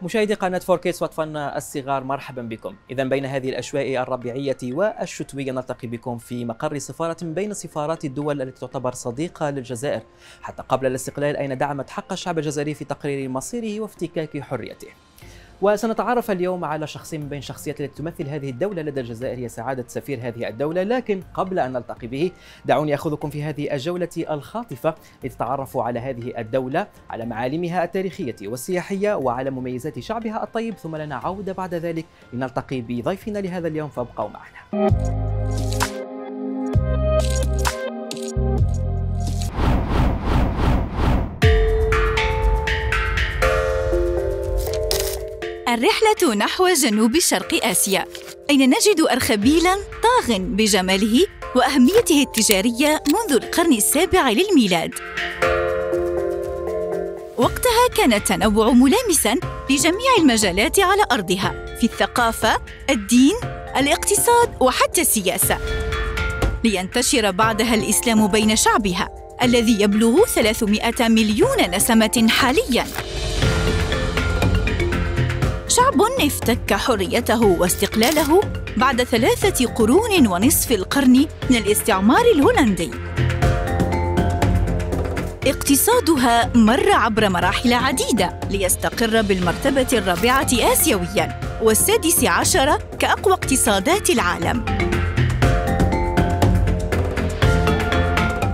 مشاهدي قناة 4Kids وأطفالنا الصغار، مرحبا بكم. إذا بين هذه الأجواء الربيعية والشتوية نلتقي بكم في مقر سفارة بين سفارات الدول التي تعتبر صديقة للجزائر حتى قبل الاستقلال، أين دعمت حق الشعب الجزائري في تقرير مصيره وافتكاك حريته. وسنتعرف اليوم على شخص من بين الشخصيات التي تمثل هذه الدولة لدى الجزائر، هي سعادة سفير هذه الدولة. لكن قبل أن نلتقي به دعوني أخذكم في هذه الجولة الخاطفة لتتعرفوا على هذه الدولة، على معالمها التاريخية والسياحية وعلى مميزات شعبها الطيب، ثم لنا عودة بعد ذلك لنلتقي بضيفنا لهذا اليوم، فابقوا معنا. الرحلة نحو جنوب شرق آسيا، أين نجد أرخبيلاً طاغٍ بجماله وأهميته التجارية منذ القرن السابع للميلاد. وقتها كان التنوع ملامساً لجميع المجالات على أرضها، في الثقافة، الدين، الاقتصاد وحتى السياسة، لينتشر بعدها الإسلام بين شعبها الذي يبلغ 300 مليون نسمة حالياً. شعب افتك حريته واستقلاله بعد 3 قرون ونصف القرن من الاستعمار الهولندي. اقتصادها مر عبر مراحل عديدة ليستقر بالمرتبة الرابعة آسيوياً وال16 كأقوى اقتصادات العالم.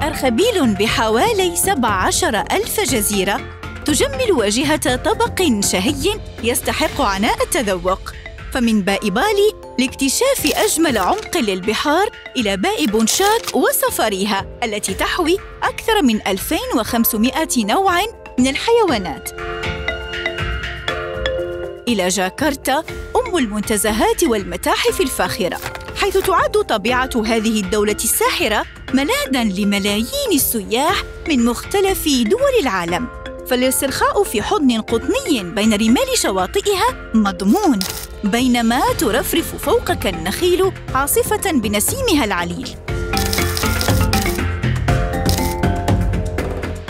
أرخبيل بحوالي 17,000 جزيرة تجمل واجهة طبق شهي يستحق عناء التذوق، فمن باء بالي لاكتشاف أجمل عمق للبحار إلى باء بونشاك وسفاريها التي تحوي أكثر من 2500 نوع من الحيوانات، إلى جاكرتا أم المنتزهات والمتاحف الفاخرة، حيث تعد طبيعة هذه الدولة الساحرة ملاذاً لملايين السياح من مختلف دول العالم. فالاسترخاء في حضن قطني بين رمال شواطئها مضمون، بينما ترفرف فوقك النخيل عاصفة بنسيمها العليل.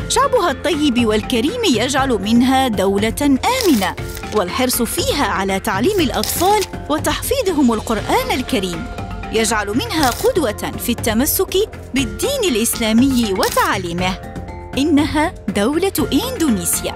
شعبها الطيب والكريم يجعل منها دولة آمنة، والحرص فيها على تعليم الأطفال وتحفيظهم القرآن الكريم يجعل منها قدوة في التمسك بالدين الإسلامي وتعاليمه. إنها دولة إندونيسيا.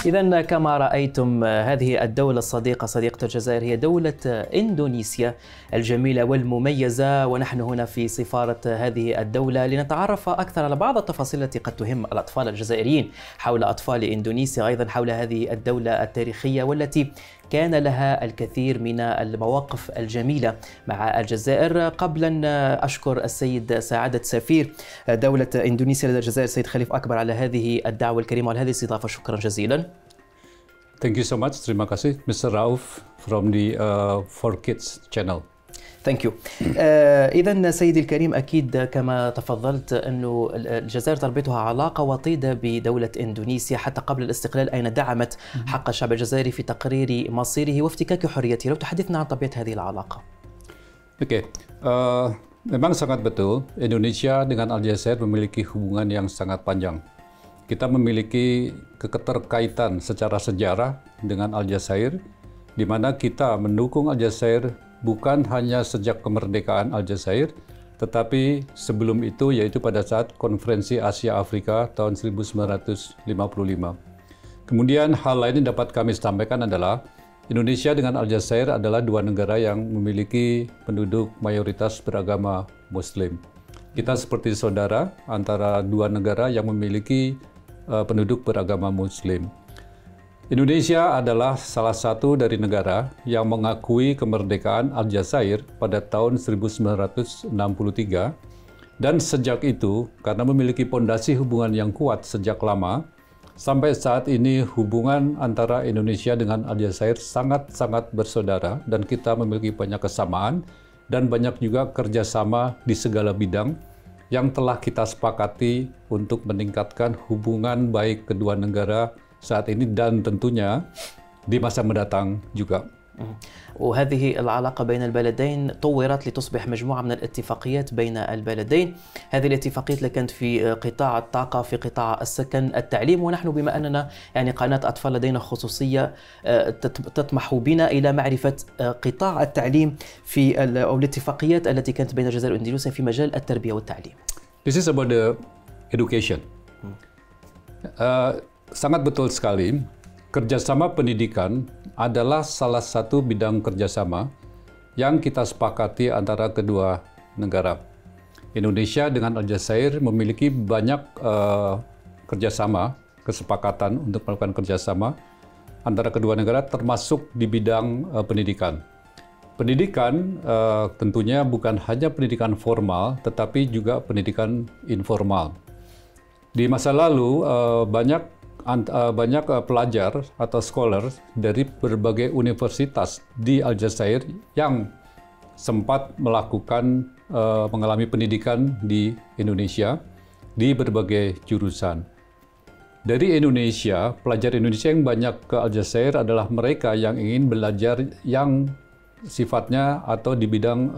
إذن كما رأيتم هذه الدولة الصديقة، صديقة الجزائر، هي دولة إندونيسيا الجميلة والمميزة، ونحن هنا في سفارة هذه الدولة لنتعرف أكثر على بعض التفاصيل التي قد تهم الأطفال الجزائريين حول أطفال إندونيسيا، أيضا حول هذه الدولة التاريخية والتي كان لها الكثير من المواقف الجميلة مع الجزائر. قبلا أشكر السيد سعادة سفير دولة إندونيسيا لدى الجزائر السيد خليف أكبر على هذه الدعوة الكريمة وعلى هذه الاستضافة، شكرا جزيلا. Thank you so much. Terima kasih, Mr. Rauf from the 4Kids channel. ثانك يو. إذا سيدي الكريم، أكيد كما تفضلت أنه الجزائر تربطها علاقة وطيدة بدولة إندونيسيا حتى قبل الاستقلال، أين دعمت حق الشعب الجزائري في تقرير مصيره وافتكاك حريته. لو تحدثنا عن طبيعة هذه العلاقة. Oke, memang sangat betul Indonesia dengan Aljazair memiliki hubungan yang sangat panjang. Kita memiliki keterkaitan secara sejarah dengan Aljazair, di mana kita mendukung Aljazair bukan hanya sejak kemerdekaan Aljazair, tetapi sebelum itu, yaitu pada saat Konferensi Asia Afrika tahun 1955. Kemudian hal lain yang dapat kami sampaikan adalah Indonesia dengan Aljazair adalah dua negara yang memiliki penduduk mayoritas beragama Muslim. Kita seperti saudara antara dua negara yang memiliki penduduk beragama Muslim. Indonesia adalah salah satu dari negara yang mengakui kemerdekaan Aljazair pada tahun 1963, dan sejak itu, karena memiliki pondasi hubungan yang kuat sejak lama, sampai saat ini hubungan antara Indonesia dengan Aljazair sangat-sangat bersaudara, dan kita memiliki banyak kesamaan dan banyak juga kerjasama di segala bidang yang telah kita sepakati untuk meningkatkan hubungan baik kedua negara saat ini, dan tentunya di masa mendatang juga. وهذه العلاقة بين البلدين طورت لتصبح مجموعة من الاتفاقيات بين البلدين. هذه الاتفاقيات اللي كانت في قطاع الطاقة، في قطاع السكن، التعليم، ونحن بما أننا يعني قناة أطفال لدينا خصوصية تطمح بنا إلى معرفة قطاع التعليم في أو الاتفاقيات التي كانت بين الجزائر وإندونيسيا في مجال التربية والتعليم. This is about the education. Sangat betul sekali. Kerjasama pendidikan adalah salah satu bidang kerjasama yang kita sepakati antara kedua negara. Indonesia dengan Aljazair memiliki banyak kerjasama, kesepakatan untuk melakukan kerjasama antara kedua negara, termasuk di bidang pendidikan. Pendidikan tentunya bukan hanya pendidikan formal, tetapi juga pendidikan informal. Di masa lalu banyak pelajar atau scholar dari berbagai universitas di Aljazair yang sempat mengalami pendidikan di Indonesia di berbagai jurusan. Dari Indonesia, pelajar Indonesia yang banyak ke Aljazair adalah mereka yang ingin belajar yang sifatnya atau di bidang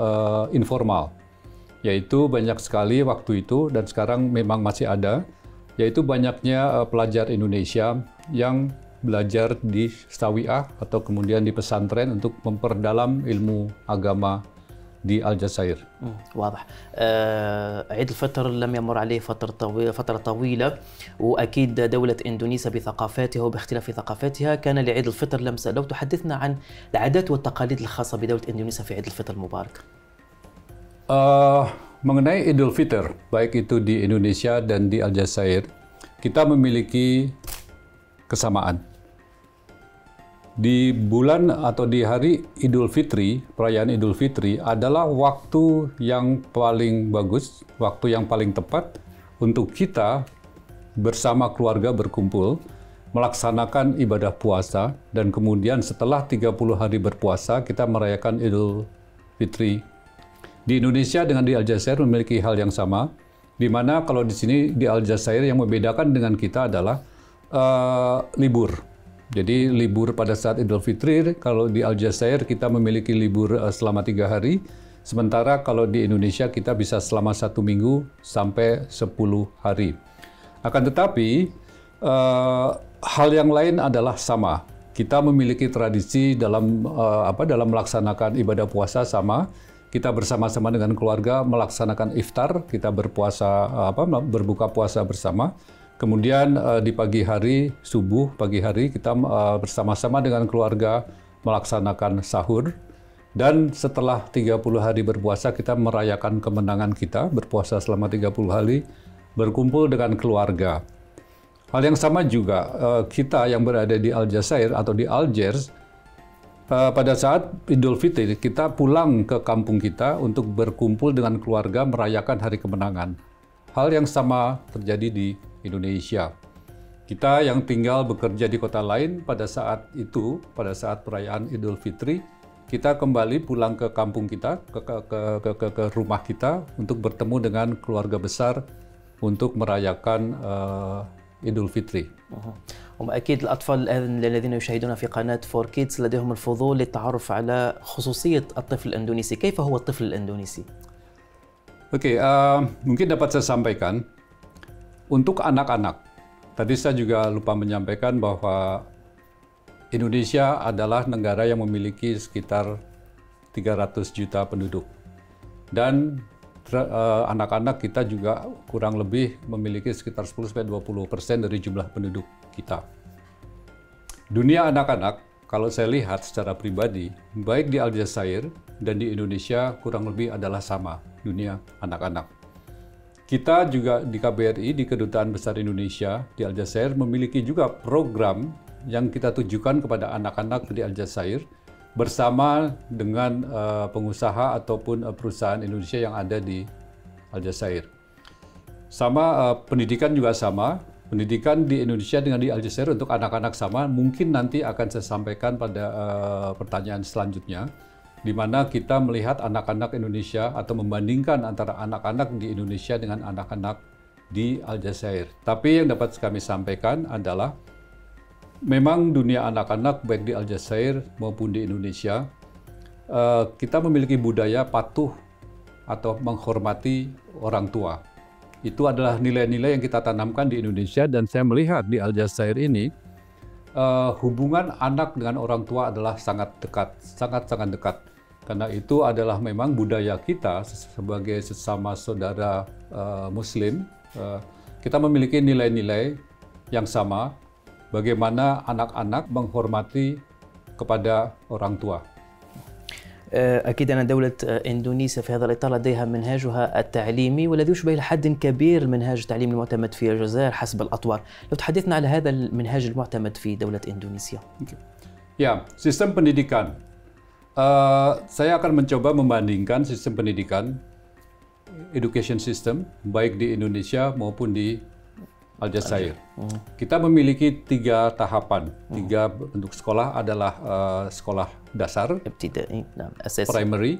informal, yaitu banyak sekali waktu itu dan sekarang memang masih ada, yaitu banyaknya pelajar Indonesia yang belajar di Sawiah atau kemudian di pesantren untuk memperdalam ilmu agama di Aljazair. واضح. عيد الفطر لم يمر عليه فترة طويلة، وأكيد دولة إندونيسيا بثقافاتها وباختلاف ثقافاتها كان لعيد الفطر لمسة. لو تحدثنا عن العادات والتقاليد الخاصة بدولة إندونيسيا في عيد الفطر المبارك. Mengenai Idul Fitr, baik itu di Indonesia dan di Aljazair, kita memiliki kesamaan. Di bulan atau di hari Idul Fitri, perayaan Idul Fitri adalah waktu yang paling bagus, waktu yang paling tepat untuk kita bersama keluarga berkumpul, melaksanakan ibadah puasa, dan kemudian setelah 30 hari berpuasa, kita merayakan Idul Fitri. Di Indonesia dengan di Aljazair memiliki hal yang sama, di mana kalau di sini di Aljazair yang membedakan dengan kita adalah libur. Jadi libur pada saat Idul Fitri, kalau di Aljazair kita memiliki libur selama 3 hari, sementara kalau di Indonesia kita bisa selama 1 minggu sampai 10 hari. Akan tetapi hal yang lain adalah sama. Kita memiliki tradisi dalam melaksanakan ibadah puasa sama. Kita bersama-sama dengan keluarga melaksanakan iftar, kita berbuka puasa bersama. Kemudian di pagi hari, subuh pagi hari, kita bersama-sama dengan keluarga melaksanakan sahur. Dan setelah 30 hari berpuasa, kita merayakan kemenangan kita, berpuasa selama 30 hari, berkumpul dengan keluarga. Hal yang sama juga, kita yang berada di Aljazair atau di Algiers, pada saat Idul Fitri, kita pulang ke kampung kita untuk berkumpul dengan keluarga merayakan hari kemenangan. Hal yang sama terjadi di Indonesia. Kita yang tinggal bekerja di kota lain pada saat itu, pada saat perayaan Idul Fitri, kita kembali pulang ke kampung kita, ke rumah kita untuk bertemu dengan keluarga besar untuk merayakan Idul Fitri. وأكيد الأطفال الذين يشاهدون في قناة 4Kids لديهم الفضول للتعرف على خصوصية الطفل الإندونيسي. كيف هو الطفل الإندونيسي؟ Oke, mungkin dapat saya sampaikan untuk anak-anak. Tadi saya juga lupa menyampaikan bahwa Indonesia adalah negara yang memiliki sekitar 300 juta penduduk. Dan anak-anak kita juga kurang lebih memiliki sekitar 10-20% dari jumlah penduduk kita. Dunia anak-anak, kalau saya lihat secara pribadi, baik di Aljazair dan di Indonesia kurang lebih adalah sama, dunia anak-anak. Kita juga di KBRI, di Kedutaan Besar Indonesia di Aljazair, memiliki juga program yang kita tujukan kepada anak-anak di Aljazair bersama dengan pengusaha ataupun perusahaan Indonesia yang ada di Aljazair. Sama, pendidikan juga sama. Pendidikan di Indonesia dengan di Aljazair untuk anak-anak sama. Mungkin nanti akan saya sampaikan pada pertanyaan selanjutnya, di mana kita melihat anak-anak Indonesia atau membandingkan antara anak-anak di Indonesia dengan anak-anak di Aljazair. Tapi yang dapat kami sampaikan adalah memang dunia anak-anak baik di Aljazair maupun di Indonesia, kita memiliki budaya patuh atau menghormati orang tua. Itu adalah nilai-nilai yang kita tanamkan di Indonesia, dan saya melihat di Aljazair ini hubungan anak dengan orang tua adalah sangat dekat, sangat-sangat dekat. Karena itu adalah memang budaya kita sebagai sesama saudara Muslim. Kita memiliki nilai-nilai yang sama, bagaimana anak-anak menghormati kepada orang tua. أكيد أن دولة إندونيسيا في هذا الإطار لديها منهاجها التعليمي والذي يشبه إلى حد كبير المنهاج التعليمي المعتمد في الجزائر حسب الأطوار. لو تحدثنا على هذا المنهاج المعتمد في دولة إندونيسيا. Ya, sistem pendidikan. Saya akan mencoba membandingkan sistem pendidikan, education system, baik di Indonesia maupun di Aljazair. Kita memiliki 3 tahapan. 3 bentuk sekolah adalah sekolah dasar, primary,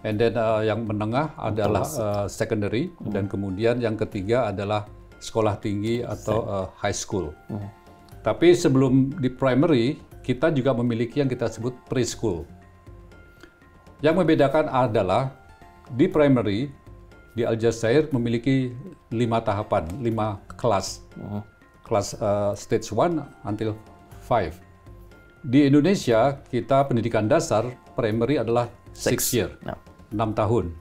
and then yang menengah adalah secondary, dan kemudian yang ketiga adalah sekolah tinggi atau high school. Tapi sebelum di primary, kita juga memiliki yang kita sebut preschool. Yang membedakan adalah di primary, di Aljazair memiliki 5 tahapan, 5 kelas. Kelas stage 1 until 5. Di Indonesia, kita pendidikan dasar, primary adalah 6 year, 6 tahun.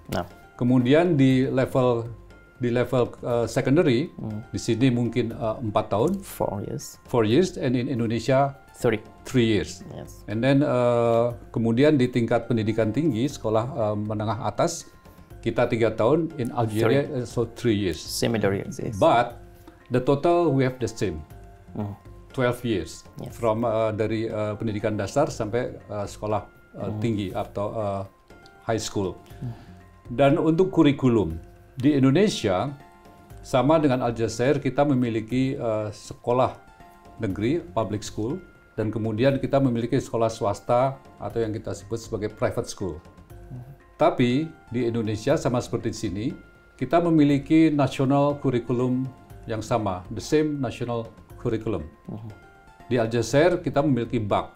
Kemudian di level secondary, di sini mungkin 4 tahun. 4 years, and in Indonesia 3 years. Yes. And then kemudian di tingkat pendidikan tinggi, sekolah menengah atas, kita 3 tahun, in Algeria so 3 years. Similar years, yes. But the total we have the same, 12 years, Yes. from dari pendidikan dasar sampai sekolah tinggi atau high school. Dan untuk kurikulum di Indonesia sama dengan Aljazair, kita memiliki sekolah negeri public school, dan kemudian kita memiliki sekolah swasta atau yang kita sebut sebagai private school. Tapi di Indonesia sama seperti di sini, kita memiliki national curriculum yang sama, the same national curriculum. Di Aljazair kita memiliki BAC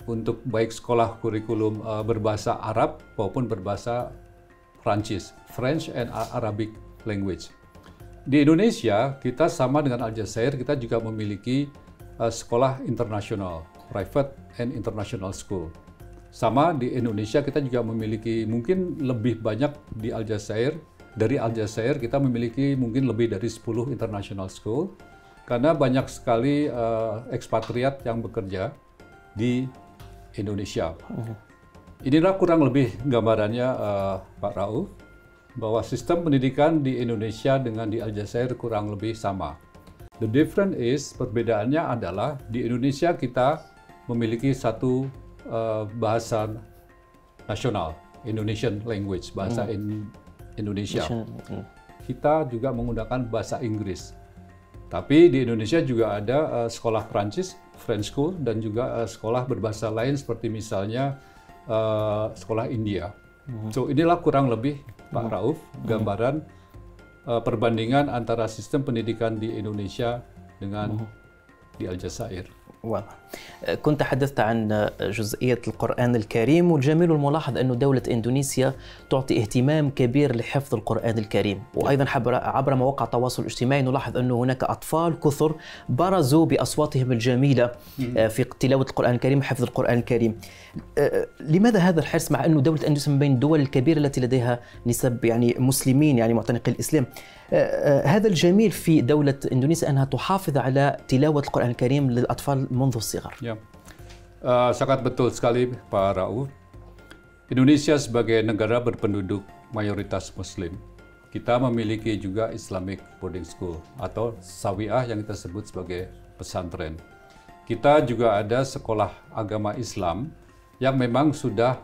untuk baik sekolah kurikulum berbahasa Arab maupun berbahasa Prancis, French and Arabic language. Di Indonesia kita sama dengan Aljazair, kita juga memiliki sekolah internasional, private and international school. Sama di Indonesia kita juga memiliki mungkin lebih banyak di Aljazair. Dari Aljazair kita memiliki mungkin lebih dari 10 international school, karena banyak sekali ekspatriat yang bekerja di Indonesia. Inilah kurang lebih gambarannya Pak Rauf, bahwa sistem pendidikan di Indonesia dengan di Aljazair kurang lebih sama. The difference is, perbedaannya adalah di Indonesia kita memiliki satu bahasa nasional, Indonesian language, bahasa Indonesia. Kita juga menggunakan bahasa Inggris. Tapi di Indonesia juga ada sekolah Prancis, French school, dan juga sekolah berbahasa lain seperti misalnya sekolah India. So inilah kurang lebih Pak Rauf gambaran perbandingan antara sistem pendidikan di Indonesia dengan di Aljazair. واضح. كنت تحدثت عن جزئية القرآن الكريم، والجميل والملاحظ أن دولة إندونيسيا تعطي اهتمام كبير لحفظ القرآن الكريم، وأيضا عبر مواقع التواصل الاجتماعي نلاحظ أن هناك أطفال كثر برزوا بأصواتهم الجميلة في تلاوة القرآن الكريم وحفظ القرآن الكريم. لماذا هذا الحرص مع أن دولة إندونيسيا من بين الدول الكبيرة التي لديها نسب يعني مسلمين، يعني معتنقي الإسلام؟ هذا الجميل في دولة إندونيسيا أنها تحافظ على تلاوة القرآن الكريم للأطفال منذ الصغر. Ya, sangat betul sekali Pak Rauf. Indonesia sebagai negara berpenduduk mayoritas Muslim, kita memiliki juga Islamic boarding school atau Sawiyah yang kita sebut sebagai pesantren. Kita juga ada sekolah agama Islam yang memang sudah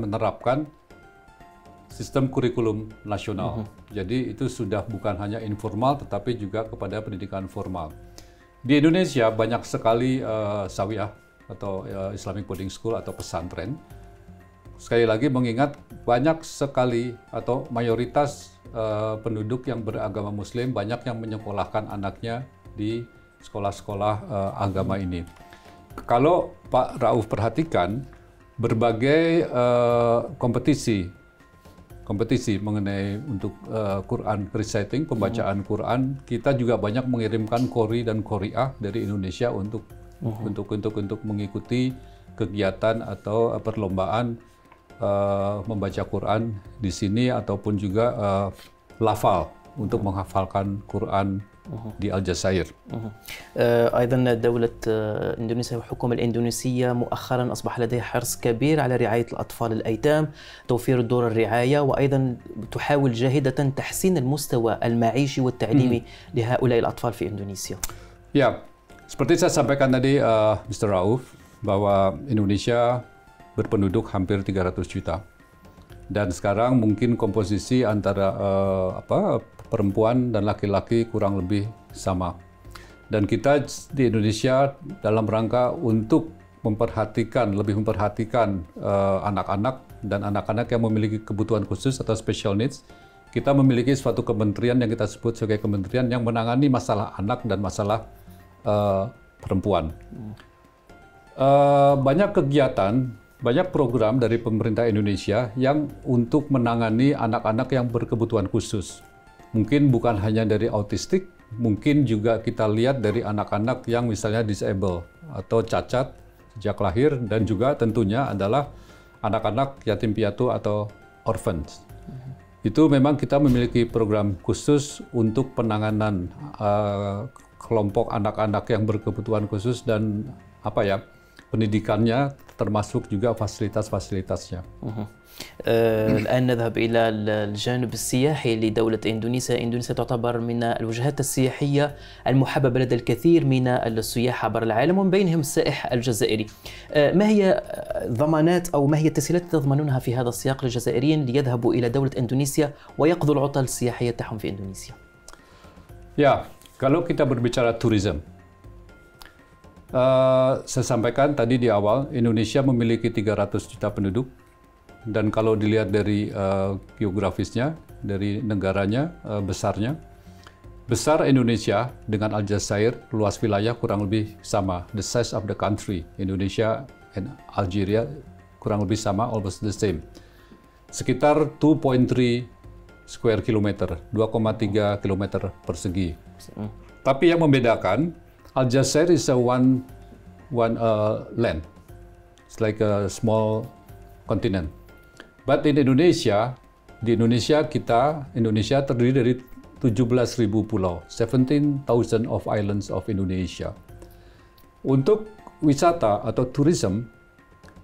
menerapkan sistem kurikulum nasional. Jadi itu sudah bukan hanya informal tetapi juga kepada pendidikan formal. Di Indonesia banyak sekali Sawiyah atau Islamic boarding school atau pesantren. Sekali lagi mengingat banyak sekali atau mayoritas penduduk yang beragama Muslim banyak yang menyekolahkan anaknya di sekolah-sekolah agama ini. Kalau Pak Rauf perhatikan, berbagai kompetisi mengenai untuk Quran reciting, pembacaan Quran, kita juga banyak mengirimkan qori dan qori'ah dari Indonesia untuk mengikuti kegiatan atau perlombaan membaca Quran di sini, ataupun juga lafal untuk menghafalkan Quran di Aljazair. أيضا دولة إندونيسيا والحكومة الإندونيسية مؤخرا أصبح لديها حرص كبير على رعاية الأطفال الأيتام، توفير دور الرعاية، وأيضا تحاول جاهدة تحسين المستوى المعيشي والتعليمي لهؤلاء الأطفال في إندونيسيا. Ya, seperti saya sampaikan tadi, Mr. Rauf, bahwa Indonesia berpenduduk hampir 300 juta. Dan sekarang mungkin komposisi antara perempuan dan laki-laki kurang lebih sama. Dan kita di Indonesia dalam rangka untuk lebih memperhatikan anak-anak dan anak-anak yang memiliki kebutuhan khusus atau special needs, kita memiliki suatu kementerian yang kita sebut sebagai kementerian yang menangani masalah anak dan masalah perempuan. Banyak kegiatan, banyak program dari pemerintah Indonesia yang untuk menangani anak-anak yang berkebutuhan khusus. Mungkin bukan hanya dari autistik, mungkin juga kita lihat dari anak-anak yang misalnya disable atau cacat sejak lahir, dan juga tentunya adalah anak-anak yatim piatu atau orphans. Itu memang kita memiliki program khusus untuk penanganan kelompok anak-anak yang berkebutuhan khusus dan pendidikannya, termasuk juga fasilitas-fasilitasnya. الآن نذهب إلى الجانب السياحي لدولة إندونيسيا. إندونيسيا تعتبر من الوجهات السياحية المحببة لدى الكثير من السياح عبر العالم، ومن بينهم السائح الجزائري. ما هي ضمانات أو ما هي التسهيلات تضمنونها في هذا السياق للجزائريين ليذهبوا إلى دولة إندونيسيا ويقضوا العطل السياحية تاعهم في إندونيسيا؟ Ya, kalau kita berbicara tourism, saya sampaikan tadi di awal, Indonesia memiliki 300 juta penduduk. Dan kalau dilihat dari geografisnya, dari negaranya, besarnya, besar Indonesia dengan Aljazair, luas wilayah kurang lebih sama. The size of the country, Indonesia and Algeria kurang lebih sama, almost the same. Sekitar 2.3 square kilometer, 2,3 kilometer persegi. Tapi yang membedakan, Aljazair is a one land. It's like a small continent. But in Indonesia, Indonesia terdiri dari 17.000 pulau, 17,000 of islands of Indonesia. Untuk wisata atau tourism,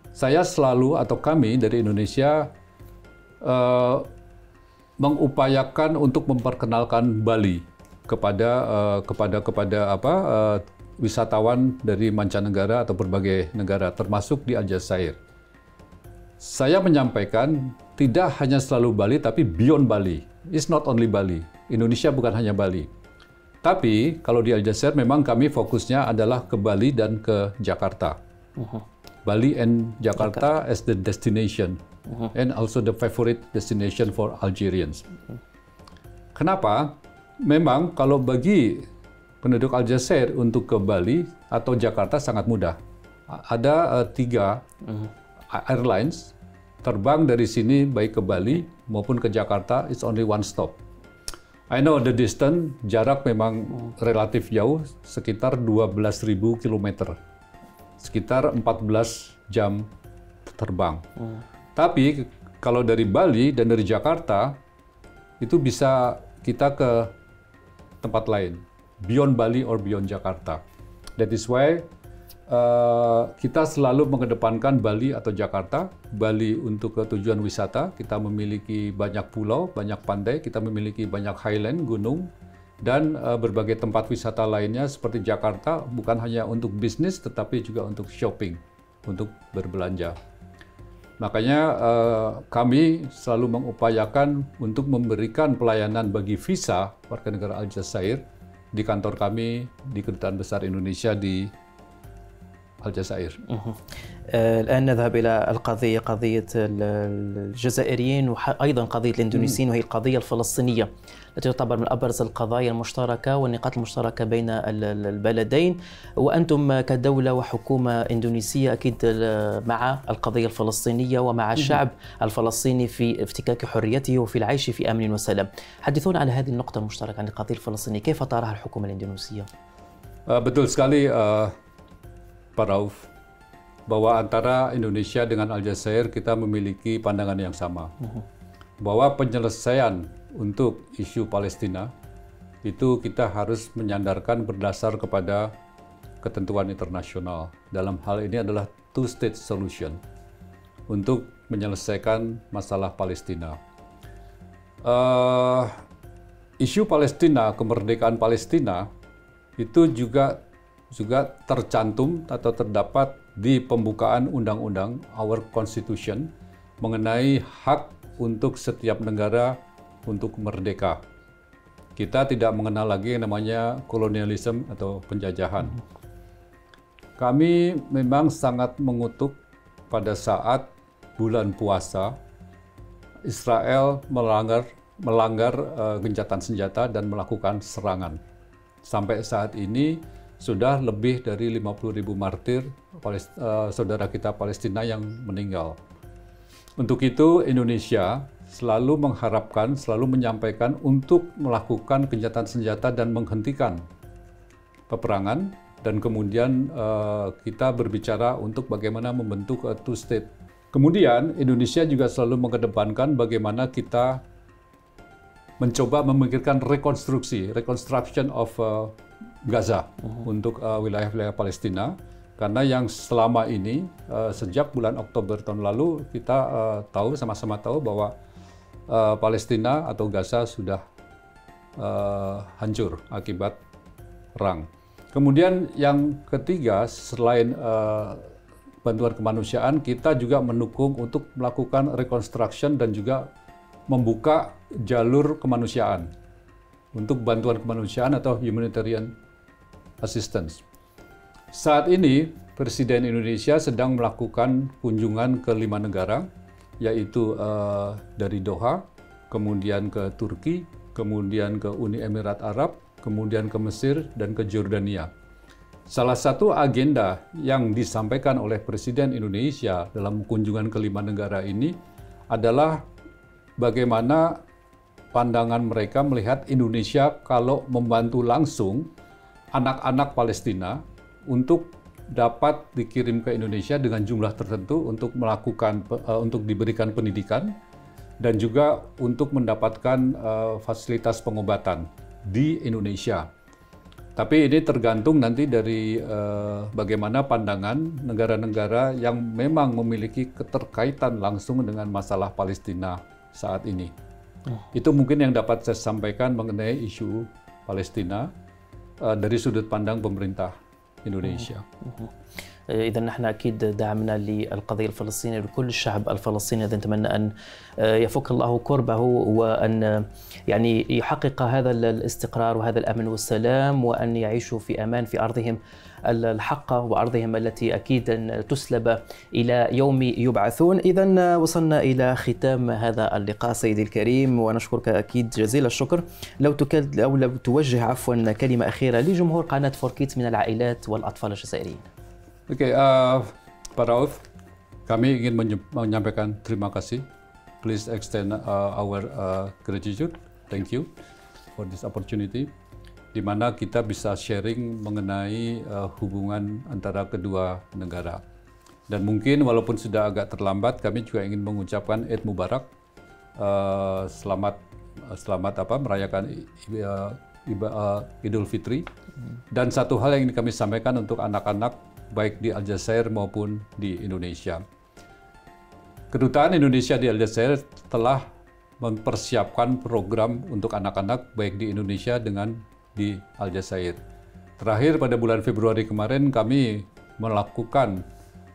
saya selalu atau kami dari Indonesia mengupayakan untuk memperkenalkan Bali kepada wisatawan dari mancanegara atau berbagai negara, termasuk di Aljazair. Saya menyampaikan tidak hanya selalu Bali, tapi beyond Bali. It's not only Bali. Indonesia bukan hanya Bali. Tapi kalau di Aljazair memang kami fokusnya adalah ke Bali dan ke Jakarta. Bali and Jakarta as the destination, and also the favorite destination for Algerians. Kenapa? Memang kalau bagi penduduk Aljazair untuk ke Bali atau Jakarta sangat mudah. Ada 3 airlines terbang dari sini baik ke Bali maupun ke Jakarta, it's only one stop. I know the distance, jarak memang relatif jauh, sekitar 12.000 km. Sekitar 14 jam terbang. Tapi kalau dari Bali dan dari Jakarta, itu bisa kita ke tempat lain, beyond Bali or beyond Jakarta. That is why kita selalu mengedepankan Bali atau Jakarta. Bali untuk tujuan wisata, kita memiliki banyak pulau, banyak pantai, kita memiliki banyak highland, gunung, dan berbagai tempat wisata lainnya seperti Jakarta, bukan hanya untuk bisnis, tetapi juga untuk shopping, untuk berbelanja. Makanya kami selalu mengupayakan untuk memberikan pelayanan bagi visa warga negara Aljazair di kantor kami di Kedutaan Besar Indonesia di Aljazair. الآن نذهب إلى قضية الجزائريين وأيضا قضية الإندونيسيين، وهي القضية الفلسطينية التي تعتبر من أبرز القضايا المشتركة والنقاط المشتركة بين البلدين. وأنتم كدولة وحكومة إندونيسية أكيد مع القضية الفلسطينية ومع الشعب الفلسطيني في افتكاك حريته وفي العيش في أمن وسلام. حدثونا على هذه النقطة المشتركة عن القضية الفلسطينية، كيف تراها الحكومة الإندونيسية؟ Betul sekali Pak Rauf, bahwa antara Indonesia dengan Aljazair kita memiliki pandangan yang sama. Bahwa penyelesaian untuk isu Palestina itu kita harus menyandarkan berdasar kepada ketentuan internasional. Dalam hal ini adalah two-state solution untuk menyelesaikan masalah Palestina. Isu Palestina, kemerdekaan Palestina itu juga tercantum atau terdapat di pembukaan undang-undang Our Constitution mengenai hak untuk setiap negara untuk merdeka. Kita tidak mengenal lagi yang namanya kolonialisme atau penjajahan. Kami memang sangat mengutuk pada saat bulan puasa Israel melanggar gencatan senjata dan melakukan serangan. Sampai saat ini sudah lebih dari 50.000 martir saudara kita Palestina yang meninggal. Untuk itu Indonesia selalu mengharapkan, selalu menyampaikan untuk melakukan gencatan senjata dan menghentikan peperangan, dan kemudian kita berbicara untuk bagaimana membentuk two state. Kemudian Indonesia juga selalu mengedepankan bagaimana kita mencoba memikirkan reconstruction of Gaza untuk wilayah-wilayah Palestina, karena yang selama ini sejak bulan Oktober tahun lalu kita sama-sama tahu bahwa Palestina atau Gaza sudah hancur akibat perang. Kemudian yang ketiga, selain bantuan kemanusiaan, kita juga mendukung untuk melakukan reconstruction dan juga membuka jalur kemanusiaan untuk bantuan kemanusiaan atau humanitarian assistance. Saat ini, Presiden Indonesia sedang melakukan kunjungan ke 5 negara, yaitu dari Doha, kemudian ke Turki, kemudian ke Uni Emirat Arab, kemudian ke Mesir, dan ke Jordania. Salah satu agenda yang disampaikan oleh Presiden Indonesia dalam kunjungan ke 5 negara ini adalah bagaimana pandangan mereka melihat Indonesia kalau membantu langsung anak-anak Palestina untuk dapat dikirim ke Indonesia dengan jumlah tertentu untuk untuk diberikan pendidikan dan juga untuk mendapatkan fasilitas pengobatan di Indonesia. Tapi ini tergantung nanti dari bagaimana pandangan negara-negara yang memang memiliki keterkaitan langsung dengan masalah Palestina saat ini. Itu mungkin yang dapat saya sampaikan mengenai isu Palestina dari sudut pandang pemerintah Indonesia. إذا نحن أكيد دعمنا للقضية الفلسطينية لكل الشعب الفلسطيني، إذا نتمنى أن يفك الله كربه وأن يعني يحقق هذا الاستقرار وهذا الأمن والسلام، وأن يعيشوا في أمان في أرضهم الحقة وأرضهم التي أكيد تسلب إلى يوم يبعثون. إذا وصلنا إلى ختام هذا اللقاء سيدي الكريم، ونشكرك أكيد جزيل الشكر. لو توجه عفوا كلمة أخيرة لجمهور قناة فوركيت من العائلات والأطفال الجزائريين. Oke, Pak Rauf, kami ingin menyampaikan terima kasih. Please extend our gratitude. Thank you for this opportunity, di mana kita bisa sharing mengenai hubungan antara kedua negara. Dan mungkin walaupun sudah agak terlambat, kami juga ingin mengucapkan Eid Mubarak, selamat merayakan Idul Fitri. Dan satu hal yang ingin kami sampaikan untuk anak-anak baik di Aljazair maupun di Indonesia. Kedutaan Indonesia di Aljazair telah mempersiapkan program untuk anak-anak baik di Indonesia dengan di Aljazair. Terakhir pada bulan Februari kemarin kami melakukan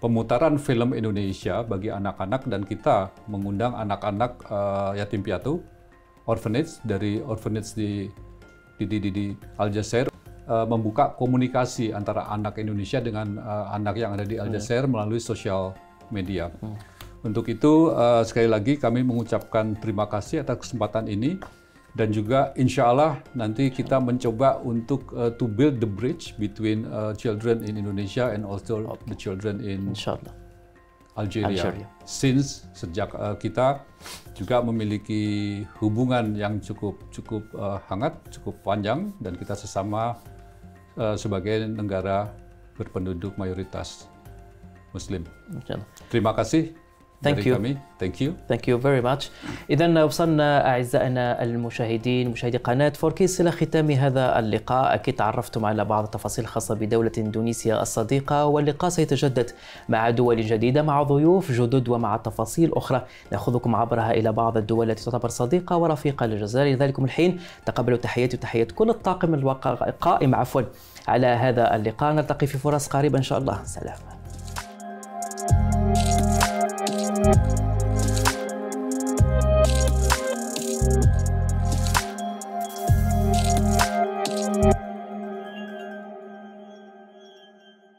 pemutaran film Indonesia bagi anak-anak, dan kita mengundang anak-anak yatim piatu, orphanage, dari orphanage di Aljazair. membuka komunikasi antara anak Indonesia dengan anak yang ada di Aljazair melalui sosial media. Untuk itu, sekali lagi kami mengucapkan terima kasih atas kesempatan ini, dan juga insya Allah nanti kita mencoba untuk to build the bridge between children in Indonesia and also the children in Algeria. Since sejak kita juga memiliki hubungan yang cukup hangat, cukup panjang, dan kita sesama sebagai negara berpenduduk mayoritas Muslim. Terima kasih. Thank you. Thank you. Thank you very much. إذن وصلنا أعزائنا المشاهدين مشاهدي قناة فوركيس إلى ختام هذا اللقاء. أكيد تعرفتم على بعض التفاصيل الخاصة بدولة إندونيسيا الصديقة، واللقاء سيتجدد مع دول جديدة مع ضيوف جدد ومع تفاصيل أخرى نأخذكم عبرها إلى بعض الدول التي تعتبر صديقة ورفيقة للجزائر. لذلكم الحين تقبلوا تحياتي وتحيات كل الطاقم القائم على هذا اللقاء. نلتقي في فرص قريبة إن شاء الله. سلام.